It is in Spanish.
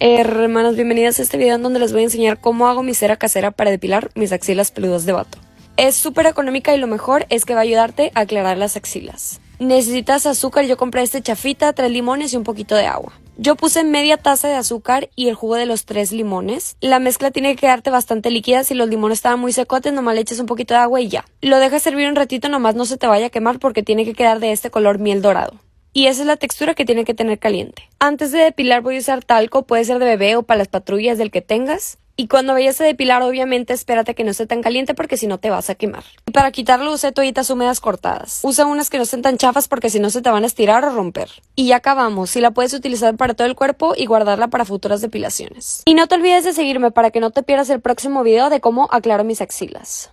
Hermanos, bienvenidas a este video en donde les voy a enseñar cómo hago mi cera casera para depilar mis axilas peludas de vato. Es súper económica y lo mejor es que va a ayudarte a aclarar las axilas. Necesitas azúcar, yo compré este chafita, 3 limones y un poquito de agua. Yo puse media taza de azúcar y el jugo de los 3 limones. La mezcla tiene que quedarte bastante líquida, si los limones estaban muy secotes nomás le echas un poquito de agua y ya. Lo dejas servir un ratito, nomás no se te vaya a quemar porque tiene que quedar de este color miel dorado. Y esa es la textura que tiene que tener caliente. Antes de depilar voy a usar talco, puede ser de bebé o para las patrullas del que tengas. Y cuando vayas a depilar, obviamente espérate que no esté tan caliente porque si no te vas a quemar. Y para quitarlo usé toallitas húmedas cortadas. Usa unas que no estén tan chafas porque si no se te van a estirar o romper. Y ya acabamos. Si la puedes utilizar para todo el cuerpo y guardarla para futuras depilaciones. Y no te olvides de seguirme para que no te pierdas el próximo video de cómo aclaro mis axilas.